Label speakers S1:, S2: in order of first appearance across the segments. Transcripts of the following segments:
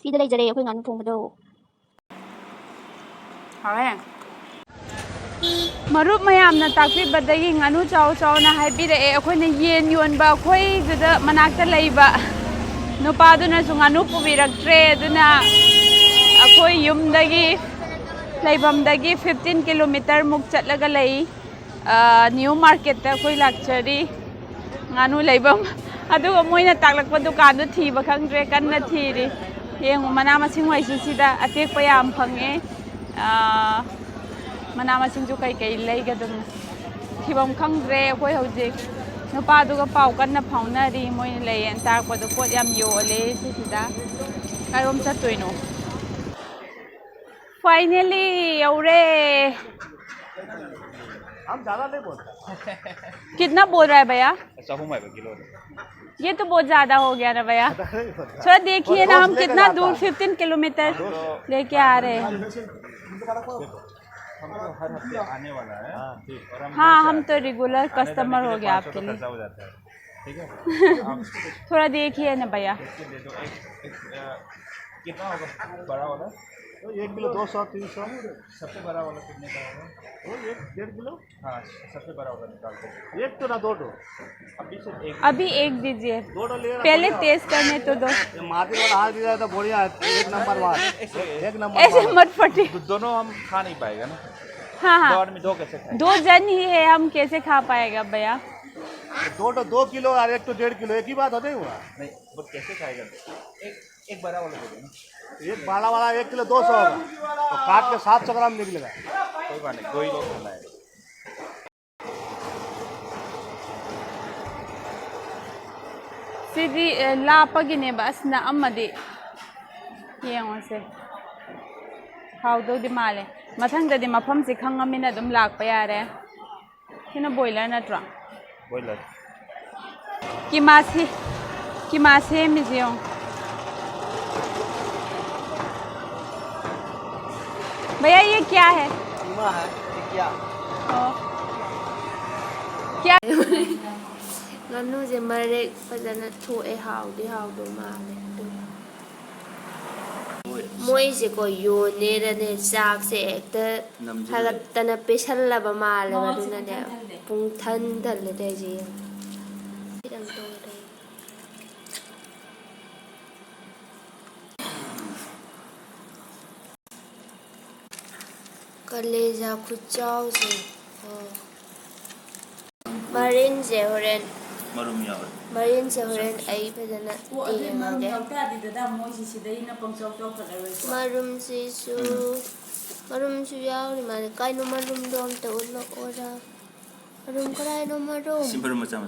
S1: Sida lay jare akhoi nganu thongdo
S2: hae marup mayamna takpibadagi nganu chaw chaw na haibire akhoi na yen yonba akhoi duda manakta leiba nupaduna su nganu pubiraktre aduna akhoi yumdagi leibamdagi 15 kilometer muk chatlaga lei new market ta akhoi lakchari nganu leibam aduga moina taklakpa dukan du thiba khangdre kanna thiri yengu mana masing waisu sida atekpa yam phange mana masing ju kai kai leiga dum thibam khangdre akhoi hojik nupa duga pau kanna phaunari moina leyen takpa du pot yam yole sida karom chatoino finally aure
S3: हम ज़्यादा नहीं बोलते
S2: कितना बोल रहा है भैया
S3: 100 kilo
S2: ये तो बहुत ज्यादा हो गया ना भैया थोड़ा देखिए ना हम कितना दूर 15 किलोमीटर लेके आ रहे हैं
S3: हर हफ्ते आने वाला है
S2: हाँ हम तो रेगुलर कस्टमर हो गया आपके लिए
S3: ठीक है
S2: थोड़ा देखिए ना भैया
S3: कितना होगा बड़ा वाला तो 1 किलो 200 300 सबसे बड़ा वाला कितने का होगा वो 1.5 किलो हाँ सबसे बड़ा वाला निकालते एक तो ना दो
S2: अभी एक दीजिए
S3: दो
S2: पहले टेस्ट करने तो दो
S3: मार्केट वाला हाथ दिया तो बढ़िया है एक नंबर बात एक नंबर
S2: ऐसे मत फटे
S3: दोनों हम खा नहीं पाएगा ना
S2: हाँ हाँ
S3: में दो कैसे खाएंगे
S2: 2 जन ही है हम कैसे खा पाएगा भैया
S3: तो 2 किलो और 1 तो 1.5 किलो एक ही बात होता है हुआ नहीं वो कैसे खाएगा एक बड़ा वाला दे देना एक बड़ा वाला 1 किलो 200 होगा तो काट के 700 ग्राम निकलेगा कोई बात नहीं कोई लोग खाना है
S2: सिदी लापगिने बस ना अम्मदी येंगो से हाउदो दि माले मथंगददि मफम से खंगमिना दुम लाकपा यारे हिना बॉयलर नत्रा
S3: बॉयलर
S2: किमासे मिजियो भैया ये क्या है
S3: कीमा है क्या
S2: क्या
S1: nganu je marek fazana thoe hawdi hawdo male moi je ko yone ra ne chak se ekta halat tana pesal la ba male baduna ne pung than dal le de je idang to de kaleja khuchao se marin je horen
S3: मरुम यार
S1: marin je horen ai fazana tiyenge marum si su yaw ni mane kai no marum dom ta ulo ora marum krai no marum
S3: simple मचा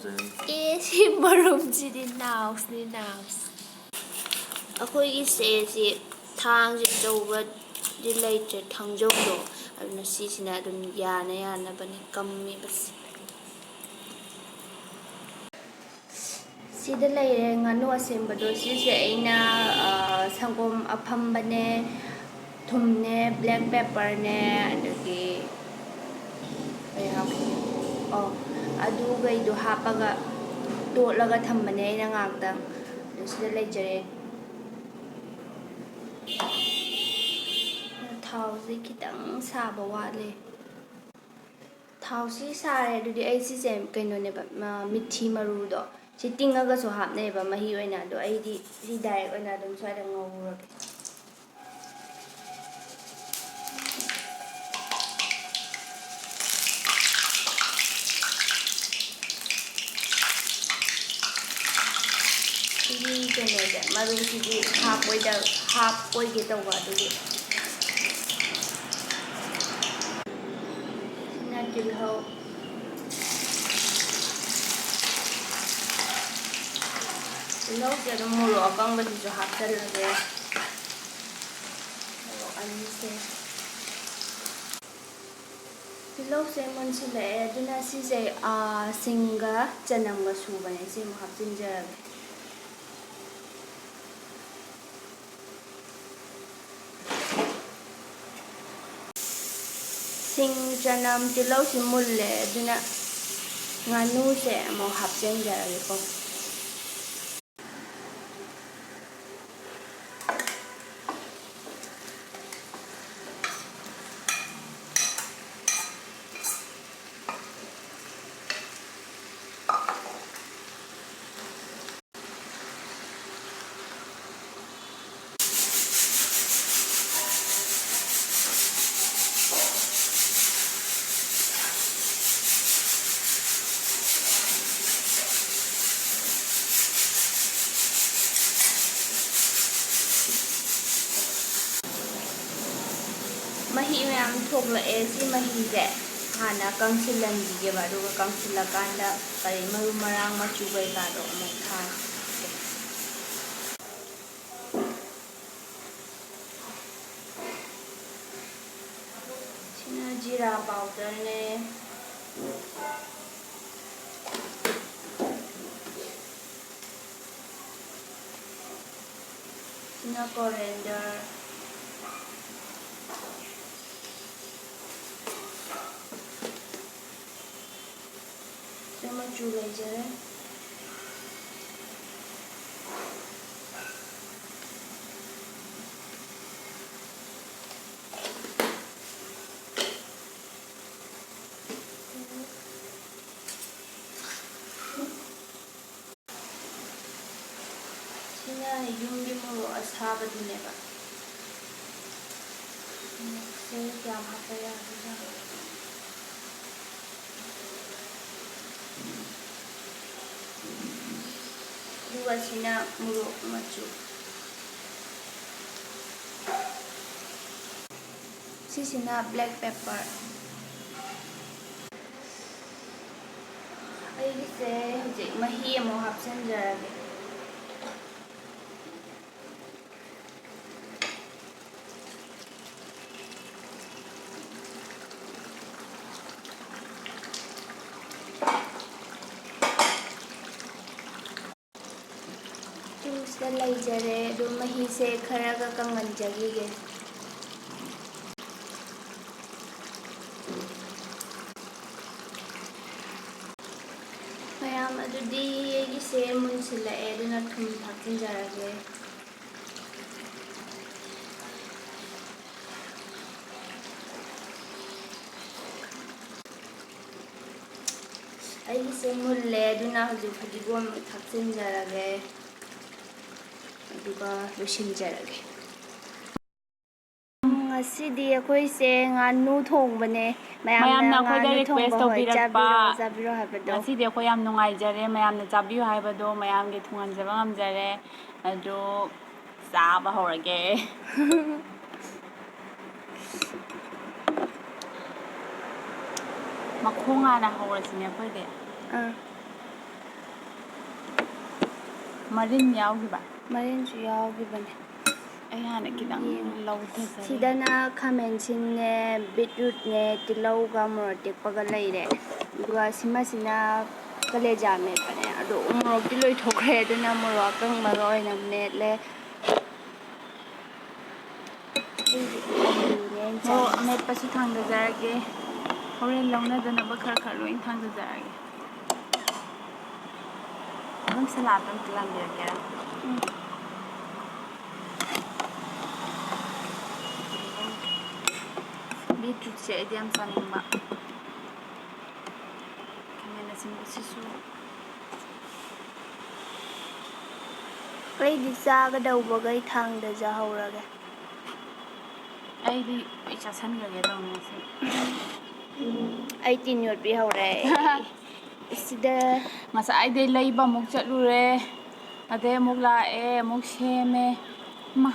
S1: e si marum si di naus akhoi gi se si thang je chouba di leite thangjong do aduna si sina dum yana bani kammi bas sida leire nganu asembado si se aina sangom aphambane thumne black pepper ne adagi adu gai do hapaga totlaga thambane aina ngakta sida leijare thau si kitang saba wale thau si sare adudi ai si sem kaino ne ba mithi maru do si tingaga so hapne ba mahi oina do ai di si direct oina dum swai da ngawurake ini kaino ja maru si di half oi ge tawa do di na kilho Look at the muro akang ba dito hapsal lagi. Ano se? Look se mon sila duna si se singa chanam ga suba ne se mo hapsin jar. Sing chanam tilaw si mulle duna nganu se mo hapsin jar ko. ꯃꯍꯤ ꯃꯌꯥꯝ ꯊꯣꯛꯂꯛꯑꯦ ꯁꯤ ꯃꯍꯤꯁꯦ ꯍꯥꯟꯅ ꯀꯪꯁꯤꯜꯍꯟꯈꯤꯒꯦꯕ ꯑꯗꯨꯒ ꯀꯪꯁꯤꯜꯂꯀꯥꯟꯗ ꯀꯔꯤ ꯃꯔꯨ ꯃꯔꯥꯡ ꯃꯆꯨ ꯀꯩꯀꯥꯗꯣ ꯑꯃꯨꯛ ꯊꯥꯒꯦ sina jeera powder ne sina coriander sina machu leijare sina yunggi morok asabaduneba se kya hapa yadena duga sina morok machu sisina black pepper aigise hojik mahi amo hapsanjarage juice leijare do mahi se kharaga kanganjagige mayam adudi yegi se munsila eduna thum thakkinjarage aigi se mulle aduna hojik fadigom thakkinjarage aduga losinjarage ngasidi akhoi se nganu thongbane mayamna
S2: akhoi request tawbirakpa
S1: jabiro habado
S2: ngasidi akhoi yam nungaijare mayamna chabiyu haibado mayamge thunganjaba ngamjare adu chaba horage makhongana hawrasine akhoi marin yawgiba
S1: marin ju yawgibane
S2: ai hana kidang lawthasare
S1: sidana khamensin ne beetroot ne tilauga morotekpaga leire duga simasina kaleja metane ado umrok ti loi thokre aduna morok akang maro oina metle
S2: ho met pasu thangda jarage horen launa dana ba khar khar loin thangda jarage dum salad dum tilam dirake beetroot se idiam saningba kamena sisu
S1: aidi chaga daubagai thangda jahorage
S2: aidi icha sangrage dawne
S1: ai tin yot bi hore sida
S2: ngasa aidei leiba muk chatlure ade muk lae muk seme ma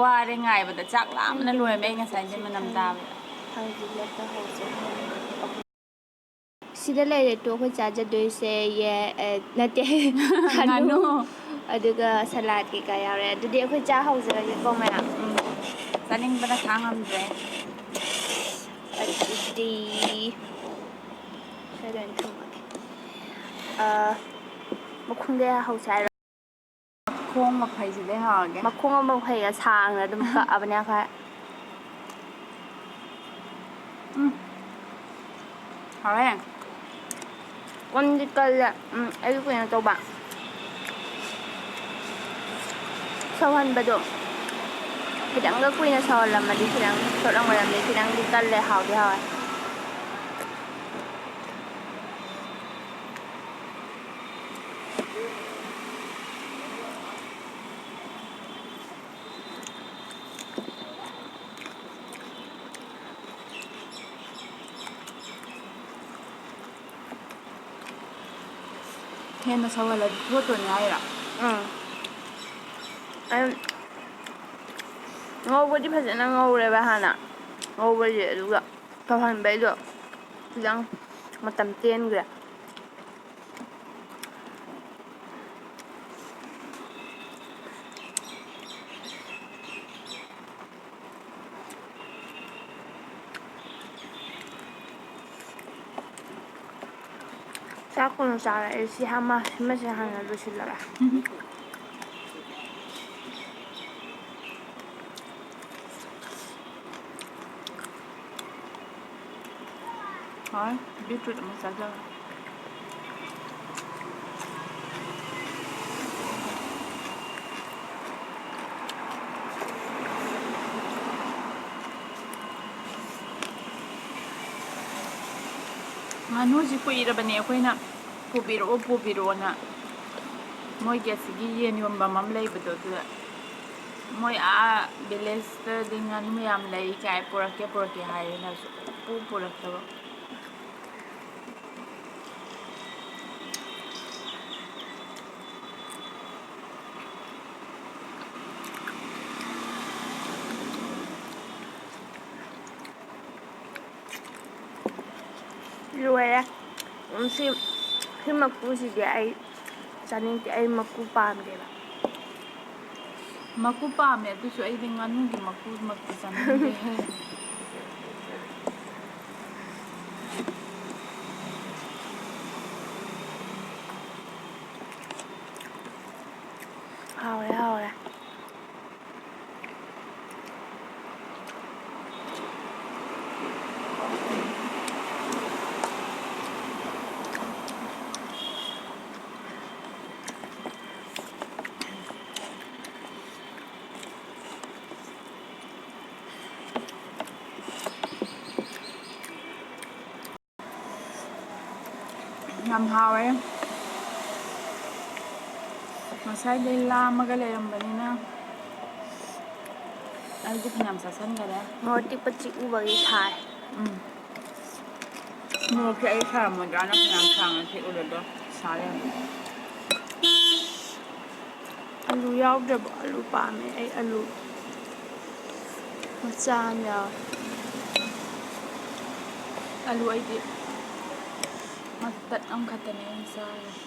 S2: ware ngai bada chak lamna loi me ngasai de manam jabe
S1: hangi leta hose sida leire to khoi chaja doise ye nate
S2: nganu
S1: aduga salad ke ka yare adudi akhoi cha haujage ko maya
S2: saning bada khangamdre
S1: adudi sadan thumake makhungde hausai
S2: khong makhai ji de hage
S1: makhung ama phai ga sang na dum ka abane kha
S2: hare
S1: kon dikal ai ko na to ba sawan bado kidang ga kuina sawalam madi kidang sorang malam ni kidang dikal le haw de haw
S2: hena sawala photo nyaira
S1: ngꯧꯕꯗꯤ ꯐꯖꯅ ꯉꯧꯔꯦꯕ ꯍꯥꯟꯅ ꯉꯧꯕꯁꯦ ꯑꯗꯨꯒ ꯇꯧꯍꯟꯕꯩꯗꯣ ꯈꯤꯇꯪ ꯃꯇꯝ ꯇꯦꯟꯈ꯭ꯔꯦ ꯆꯥꯛ ꯀꯨꯝꯅ ꯆꯥꯔꯛꯑꯦ ꯁꯤꯃꯁꯦ ꯍꯥꯟꯅ ꯂꯣꯏꯁꯤꯜꯂꯒ
S2: ꯍꯣꯏ ꯕꯤꯇ꯭ꯔꯨꯠ ꯑꯃꯨꯛ ꯆꯥꯖꯔꯦ ꯉꯥꯅꯨꯁꯤ ꯀꯨꯏꯔꯕꯅꯦ ꯑꯩꯈꯣꯏꯅ ꯄꯨꯕꯤꯔꯛꯑꯣꯅ ꯃꯣꯏꯒꯤ ꯑꯁꯤꯒꯤ ꯌꯦꯟ ꯌꯣꯟꯐꯝ ꯑꯃ ꯂꯩꯕꯗꯣ ꯑꯗꯨꯗ ꯃꯣꯏ ꯚꯤꯂꯦꯖꯇꯗꯤ ꯉꯥꯅꯨ ꯌꯥꯝ ꯂꯩ ꯀꯥꯏ ꯄꯨꯔꯛꯀꯦ ꯍꯥꯏꯔꯦꯅ ꯄꯨꯔꯛꯇꯕ
S1: ꯂꯣꯏꯔꯦ ꯁꯤ ꯃꯀꯨꯁꯤꯗꯤ ꯑꯩ ꯆꯥꯅꯤꯡꯗꯦ ꯑꯩ ꯃꯀꯨ ꯄꯥꯝꯗꯦꯕ
S2: ꯃꯀꯨ ꯄꯥꯝꯃꯦ ꯑꯗꯨꯁꯨ ꯑꯩꯗꯤ ꯉꯥꯅꯨꯒꯤ ꯃꯀꯨꯃꯛꯇꯤ ꯆꯥꯅꯤꯡꯗꯦ
S1: ꯍꯥꯎꯔꯦ
S2: ꯌꯥꯝ ꯍꯥꯎꯋꯦ ꯉꯁꯥꯏꯗꯩ ꯂꯥꯝꯃꯒ ꯂꯩꯔꯝꯕꯅꯤꯅ ꯑꯩꯗꯤ ꯐꯅꯌꯥꯝ ꯆꯥꯁꯟꯈꯔꯦ
S1: ꯃꯣꯔꯣꯛ ꯇꯤꯛꯄ ꯆꯤꯛꯎꯕꯒꯤ ꯁꯥꯔꯦ
S2: ꯃꯣꯔꯣꯛꯁꯦ ꯑꯩ ꯁꯥꯔꯝꯃꯣꯏꯗ꯭ꯔꯥꯅ ꯐꯅꯌꯥꯝ ꯁꯥꯡꯅ ꯊꯦꯛꯎꯔꯦꯗꯣ ꯁꯥ ꯂꯩꯔꯝꯃꯦ
S1: ꯑꯂꯨ ꯌꯥꯎꯗ꯭ꯔꯕꯣ ꯑꯂꯨ ꯄꯥꯝꯃꯦ ꯑꯩ ꯑꯂꯨ ꯃꯆꯥ ꯑꯃ ꯌꯥꯎꯋꯦ
S2: ꯑꯂꯨ ꯑꯩꯗꯤ ꯃꯇꯠ ꯑꯃꯈꯛꯇꯅꯦ ꯑꯩꯅ ꯆꯥꯔꯤꯁꯦ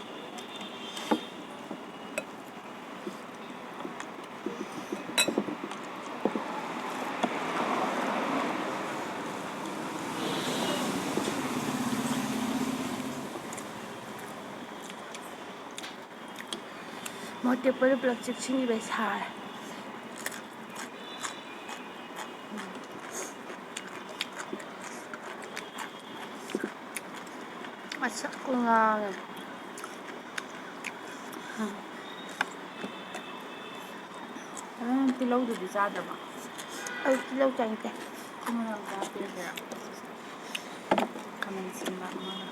S1: ꯃꯣꯔꯣꯛ ꯇꯦꯛꯄꯗꯣ ꯄꯨꯂꯞ ꯆꯤꯛꯁꯤꯟꯈꯤꯕꯩ ꯁꯥꯔꯦ ꯉꯁꯛꯀ ꯉꯥꯡꯉꯦ
S2: ꯑꯗꯨꯅ ꯇꯤꯜꯍꯧꯗꯨꯗꯤ ꯆꯥꯗ꯭ꯔꯕ
S1: ꯑꯩ ꯇꯤꯜꯍꯧ ꯆꯥꯅꯤꯡꯗꯦ
S2: ꯃꯣꯔꯣꯛ ꯍꯥꯞꯄꯤꯔꯒꯦꯔꯥ ꯈꯥꯃꯦꯟ ꯑꯁꯤꯟꯕ ꯑꯃꯒ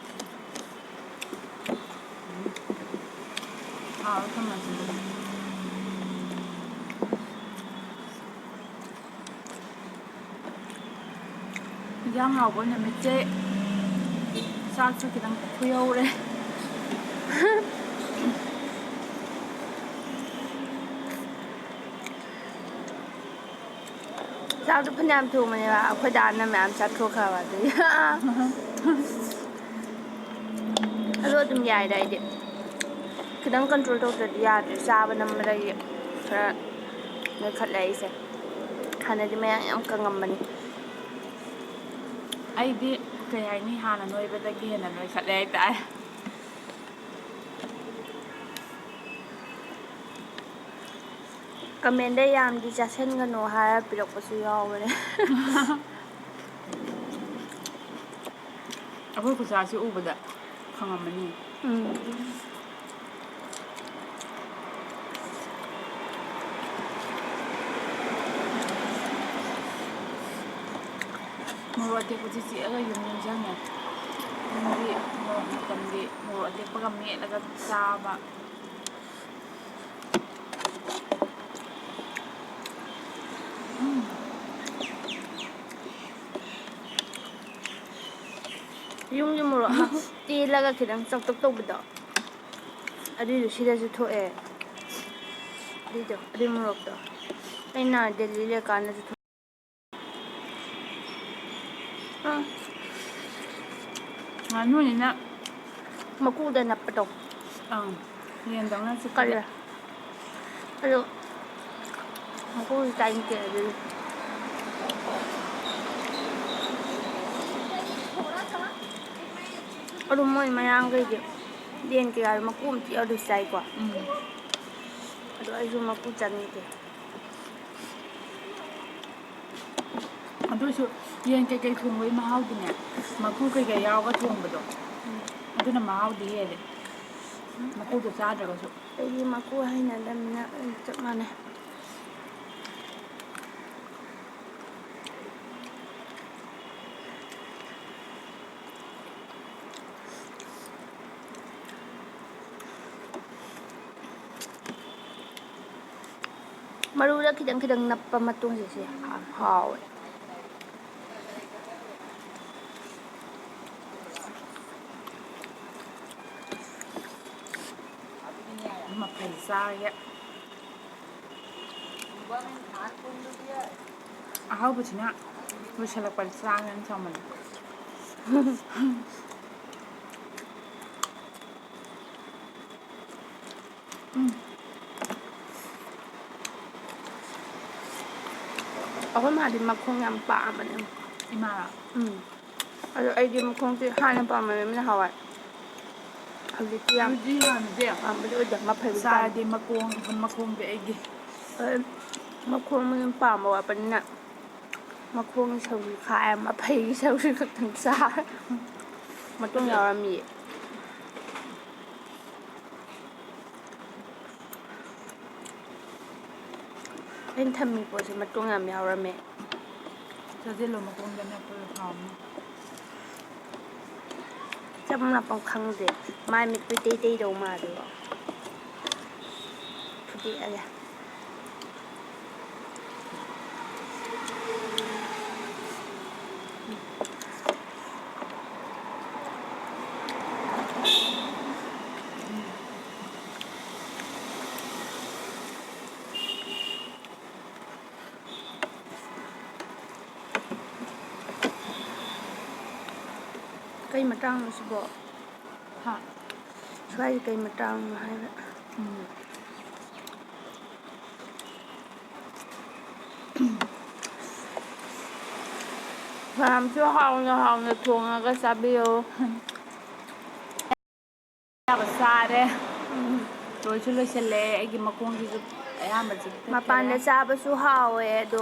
S2: ꯍꯥꯎꯋꯦ ꯈꯥꯃꯦꯟ ꯑꯁꯤꯟꯕꯗꯣ ꯏꯟꯖꯥꯡ ꯍꯥꯎꯕ ꯅꯨꯃꯤꯠꯁꯦ ꯆꯥꯛꯁꯨ ꯈꯤꯇꯪ ꯈꯨꯌꯧꯔꯦ
S1: ꯆꯥꯛꯇꯣ ꯐꯅꯌꯥꯝ ꯊꯣꯡꯕꯅꯦꯕ ꯑꯩꯈꯣꯏ ꯗꯥꯅ ꯃꯌꯥꯝ ꯆꯥꯊꯣꯛꯈ꯭ꯔꯕ ꯑꯗꯨꯒꯤ ꯑꯗꯣ ꯑꯗꯨꯝ ꯌꯥꯏꯗ ꯑꯩꯗꯤ ꯈꯤꯇꯪ ꯀꯟꯇ꯭ꯔꯣꯜ ꯇꯧꯗ꯭ꯔꯗꯤ ꯌꯥꯗ꯭ꯔꯦ ꯆꯥꯕ ꯅꯝꯕꯗꯒꯤ ꯈꯔ ꯅꯣꯏꯈꯠꯂꯦ ꯑꯩꯁꯦ ꯍꯥꯟꯅꯗꯤ ꯃꯌꯥꯡ ꯌꯥꯝ ꯀꯪꯉꯝꯕꯅꯤ
S2: ꯑꯩꯗꯤ ꯀꯩ ꯍꯥꯏꯅꯤ ꯍꯥꯟꯅ ꯅꯣꯏꯕꯗꯒꯤ ꯍꯦꯟꯅ ꯅꯣꯏꯈꯠꯂꯦ ꯍꯥꯏꯇꯥꯔꯦ
S1: ꯀꯃꯦꯟꯗ ꯌꯥꯝꯗꯤ ꯆꯥꯁꯤꯟꯒꯅꯨ ꯍꯥꯏꯔ ꯄꯤꯔꯛꯄꯁꯨ ꯌꯥꯎꯕꯅꯦ
S2: ꯑꯩꯈꯣꯏ ꯈꯨꯆꯥꯁꯤ ꯎꯕꯗ ꯈꯪꯉꯝꯃꯅꯤ ꯃꯣꯔꯣꯛ ꯑꯇꯦꯛꯄꯁꯤ ꯆꯤꯛꯑꯒ ꯌꯨꯝ ꯅꯤꯡꯁꯤꯡꯉꯦ ꯌꯨꯝꯒꯤ ꯃꯣꯔꯣꯛ ꯃꯇꯝꯒꯤ ꯃꯣꯔꯣꯛ ꯑꯇꯦꯛꯄꯒ ꯃꯦꯠꯂꯒ ꯆꯥꯕ
S1: ꯌꯨꯝꯒꯤ ꯃꯣꯔꯣꯛ ꯑꯃ ꯇꯦꯜꯂꯒ ꯈꯤꯇꯪ ꯆꯧꯇꯛ ꯇꯧꯕꯗꯣ ꯑꯗꯨꯏꯗꯣ ꯁꯤꯗꯁꯨ ꯊꯣꯛꯑꯦ ꯑꯗꯨꯏ ꯃꯣꯔꯣꯛꯇꯣ ꯑꯩꯅ ꯗꯦꯜꯂꯤ ꯂꯩꯀꯥꯟꯗꯁꯨ
S2: ꯉꯥꯅꯨꯅꯤꯅ
S1: ꯃꯀꯨꯗ ꯅꯞꯄꯗꯣ
S2: ꯌꯦꯟꯗꯧꯅ
S1: ꯀꯜꯂꯦ
S2: ꯆꯤꯛꯄꯗ
S1: ꯑꯗꯣ ꯃꯀꯨꯁꯨ ꯆꯥꯅꯤꯡꯗꯦ ꯑꯗꯨꯗꯤ ꯑꯗꯨ ꯃꯣꯏ ꯃꯌꯥꯡꯈꯩꯗꯤ ꯌꯦꯟ ꯀꯩꯀꯥꯗꯣ ꯃꯀꯨ ꯑꯝꯇ ꯌꯥꯎꯗ꯭ꯔꯁꯨ ꯆꯥꯏꯀꯣ ꯑꯗꯣ ꯑꯩꯁꯨ ꯃꯀꯨ ꯆꯥꯅꯤꯡꯗꯦ
S2: ꯑꯗꯨꯏꯁꯨ ꯌꯦꯟ ꯀꯩꯀꯩ ꯊꯣꯡꯕꯒꯤ ꯃꯍꯥꯎꯗꯤꯅꯦ ꯃꯀꯨ ꯀꯩꯀꯩ ꯌꯥꯎꯔꯒ ꯊꯣꯡꯕꯗꯣ ꯑꯗꯨꯅ ꯃꯍꯥꯎꯗꯤ ꯍꯦꯜꯂꯦ ꯃꯀꯨꯗꯣ ꯆꯥꯗ꯭ꯔꯒꯁꯨ
S1: ꯑꯩꯗꯤ ꯃꯀꯨ ꯍꯩꯅꯗꯕꯅꯤꯅ ꯆꯞ ꯃꯥꯟꯅꯩ ꯃꯔꯨꯗ ꯈꯤꯇꯪ ꯈꯤꯇꯪ ꯅꯞꯄ ꯃꯇꯨꯡꯁꯦ ꯁꯤ ꯌꯥꯝ ꯍꯥꯎꯋꯦ
S2: ꯃꯐꯩ ꯆꯥꯔꯒꯦ ꯑꯍꯥꯎꯕꯁꯤꯅ ꯂꯣꯏꯁꯤꯜꯂꯛꯄꯗ ꯆꯥꯒꯦꯅ ꯊꯝꯕꯅꯤ
S1: ꯑꯩꯈꯣꯏ ꯃꯥꯗꯤ ꯃꯈꯣꯡ ꯌꯥꯝ ꯄꯥꯝꯕꯅꯦ
S2: ꯏꯃꯥꯔꯣ
S1: ꯑꯗꯣ ꯑꯩꯗꯤ ꯃꯈꯣꯡꯁꯦ ꯍꯥꯟꯅ ꯄꯥꯝꯃꯝꯃꯦ ꯅꯍꯥꯟꯋꯥꯏ ꯍꯧꯖꯤꯛꯇꯤ ꯌꯥꯝ
S2: ꯑꯗꯨꯗꯤ ꯍꯥꯟꯅꯗꯤ
S1: ꯄꯥꯝꯕꯗꯤ ꯑꯣꯏꯗꯦ ꯃꯐꯩꯕꯨꯗꯤ ꯄꯥꯝꯃꯦ
S2: ꯆꯥꯔꯗꯤ ꯃꯈꯣꯡꯗꯤ ꯑꯩꯒꯤ
S1: ꯃꯈꯣꯡ ꯃꯌꯥꯝ ꯄꯥꯝꯕ ꯋꯥꯠꯄꯅꯤꯅ ꯃꯈꯣꯡꯒꯤ ꯁꯔꯨꯛ ꯈꯥꯛꯑꯦ ꯃꯐꯩꯒꯤ ꯁꯔꯨꯛꯁꯤ ꯈꯛꯇꯪ ꯆꯥꯔꯦ ꯃꯇꯣꯡ ꯌꯥꯎꯔꯝꯃꯤꯌꯦ ꯑꯩꯅ ꯊꯝꯃꯤ ꯄꯣꯠꯁꯦ ꯃꯇꯣꯡ ꯌꯥꯝ ꯌꯥꯎꯔꯝꯃꯦ
S2: ꯆꯥꯁꯤꯜꯂꯣ ꯃꯈꯣꯡꯗꯅ ꯑꯩꯈꯣꯏ ꯍꯥꯎꯅꯤ
S1: ꯆꯃꯝ ꯂꯥꯛꯄꯝ ꯈꯪꯗꯦ ꯃꯥꯏ ꯃꯤꯠꯇꯨ ꯏꯇꯩ ꯇꯩꯗꯧ ꯃꯥꯜꯂꯦꯀꯣ ꯐꯨꯗꯦꯛꯑꯒꯦ ꯀꯩ ꯃꯇꯥꯡꯅꯣ ꯁꯤꯕꯣ
S2: ꯍꯥ
S1: ꯁ꯭ꯋꯥꯏꯁꯦ ꯀꯩ ꯃꯇꯥꯡꯅꯣ ꯍꯥꯏꯕ ꯃꯌꯥꯝꯁꯨ ꯍꯥꯎꯅ ꯍꯥꯎꯅ ꯊꯣꯡꯉꯒ ꯆꯥꯕꯤꯌꯨ
S2: ꯑꯌꯥꯕ ꯆꯥꯔꯦ ꯂꯣꯏꯁꯨ ꯂꯣꯏꯁꯤꯜꯂꯛꯑꯦ ꯑꯩꯒꯤ ꯃꯈꯣꯡꯁꯤꯁꯨ ꯑꯌꯥꯝꯕ ꯆꯤꯛꯊꯠꯈꯔꯦ
S1: ꯃꯄꯥꯟꯗ ꯆꯥꯕꯁꯨ ꯍꯥꯎꯋꯦ ꯑꯗꯣ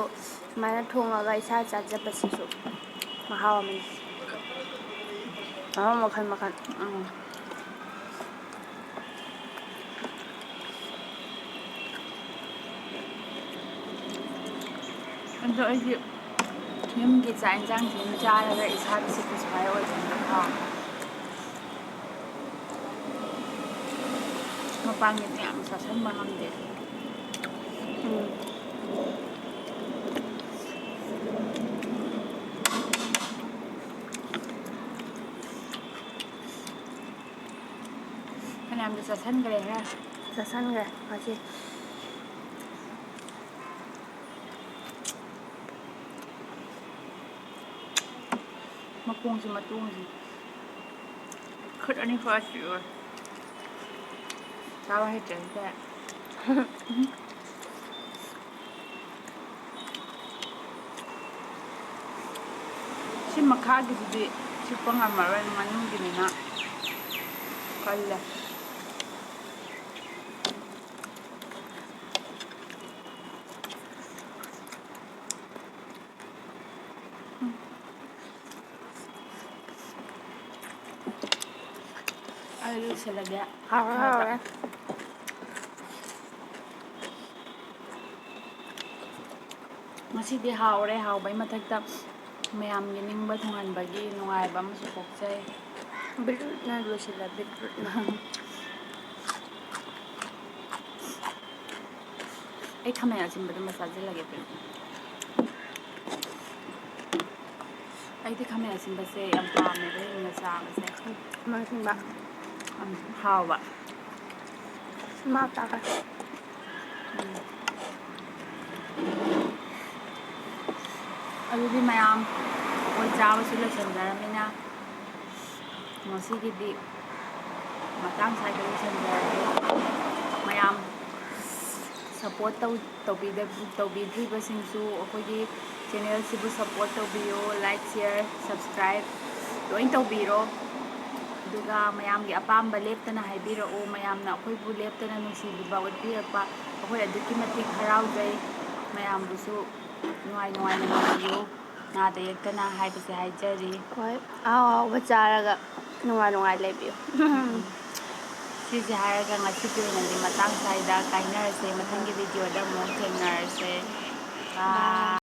S1: ꯁꯨꯃꯥꯏꯅ ꯊꯣꯡꯉꯒ ꯏꯁꯥ ꯆꯥꯖꯕꯁꯤꯁꯨ ꯃꯍꯥꯎ ꯑꯃꯅꯤ ꯃꯍꯥꯎ ꯃꯈꯜ ꯃꯈꯜ
S2: ꯑꯗꯣ ꯑꯩꯗꯤ ꯌꯨꯝꯒꯤ ꯆꯥꯛ ꯌꯦꯟꯁꯥꯡꯁꯤ ꯑꯗꯨꯝ ꯆꯥꯔꯒ ꯏꯁꯥꯗ ꯁꯦꯇꯤꯁꯐꯥꯏ ꯑꯣꯏꯕꯅꯤꯅ ꯍꯥꯎꯋꯦ ꯃꯄꯥꯟꯒꯤꯗꯤ ꯌꯥꯝ ꯆꯥꯁꯤꯟꯕ ꯉꯝꯗꯦ ꯐꯅꯌꯥꯝꯗꯤ ꯆꯥꯁꯤꯟꯈ꯭ꯔꯦꯍꯦ
S1: ꯆꯥꯁꯟꯈ꯭ꯔꯦ ꯉꯁꯤ
S2: ꯃꯈꯣꯡꯁꯤ ꯃꯇꯣꯡꯁꯤ ꯈꯨꯠ ꯑꯅꯤ ꯈꯛ ꯆꯤꯛꯑꯣꯏ ꯆꯥꯕ ꯍꯩꯇ꯭ꯔꯁꯨ ꯌꯥꯏ ꯁꯤ ꯃꯈꯥꯒꯤꯁꯤꯗꯤ ꯆꯤꯛꯄ ꯉꯝꯃꯔꯣꯏ ꯃꯅꯨꯡꯒꯤꯅꯤꯅ ꯀꯜꯂꯦ ꯑꯩ ꯂꯣꯏꯁꯤꯜꯂꯒꯦ
S1: ꯍꯥꯎꯔꯦ
S2: ꯑꯃꯨꯛꯀ
S1: ꯍꯥꯎꯔꯦ
S2: ꯉꯁꯤꯗꯤ ꯍꯥꯎꯔꯦ ꯍꯥꯎꯕꯩ ꯃꯊꯛꯇ ꯃꯌꯥꯝꯒꯤ ꯅꯤꯡꯕ ꯊꯨꯡꯍꯟꯕꯒꯤ ꯅꯨꯡꯉꯥꯏꯕ ꯑꯃꯁꯨ ꯄꯣꯛꯆꯩ
S1: ꯕꯤꯠꯔꯨꯠꯅ ꯂꯣꯏꯁꯤꯜꯂꯦ ꯕꯤꯠꯔꯨꯠꯅ
S2: ꯑꯩ ꯈꯥꯃꯦꯟ ꯑꯁꯤꯟꯕꯗꯨꯃ ꯆꯥꯁꯤꯜꯂꯒꯦ ꯑꯩꯗꯤ ꯈꯥꯃꯦꯟ ꯑꯁꯤꯟꯕꯁꯦ ꯌꯥꯝ ꯄꯥꯝꯃꯦꯕ ꯍꯤꯡꯅ ꯆꯥꯕꯁꯦ
S1: ꯈꯥꯃꯦꯟ ꯑꯁꯤꯟꯕ
S2: ꯍꯥꯎꯕ
S1: ꯏꯃꯥ ꯆꯥꯒ꯭ꯔꯦ
S2: ꯑꯗꯨꯗꯤ ꯃꯌꯥꯝ ꯑꯩꯈꯣꯏ ꯆꯥꯕꯁꯨ ꯂꯣꯏꯁꯤꯟꯖꯔꯕꯅꯤꯅ ꯉꯁꯤꯒꯤꯗꯤ matang sa kayo sa mayam support tawbidribasingsu akogi channel sibu support tawbiyo like share subscribe loin tawbiro duga mayam gi apamba leptana haibiro o mayamna akoi bu leptana nungsibiba utbirapa akoi aduki matik haraujai mayam busu nuai nuai na biyo nada yektana haibase haijari
S1: Hoi aw bacharaga nungai lebiyo
S2: Sisi haraga ngasipi nandi matang saida kainarase matangi video da mo tengarase. Bye.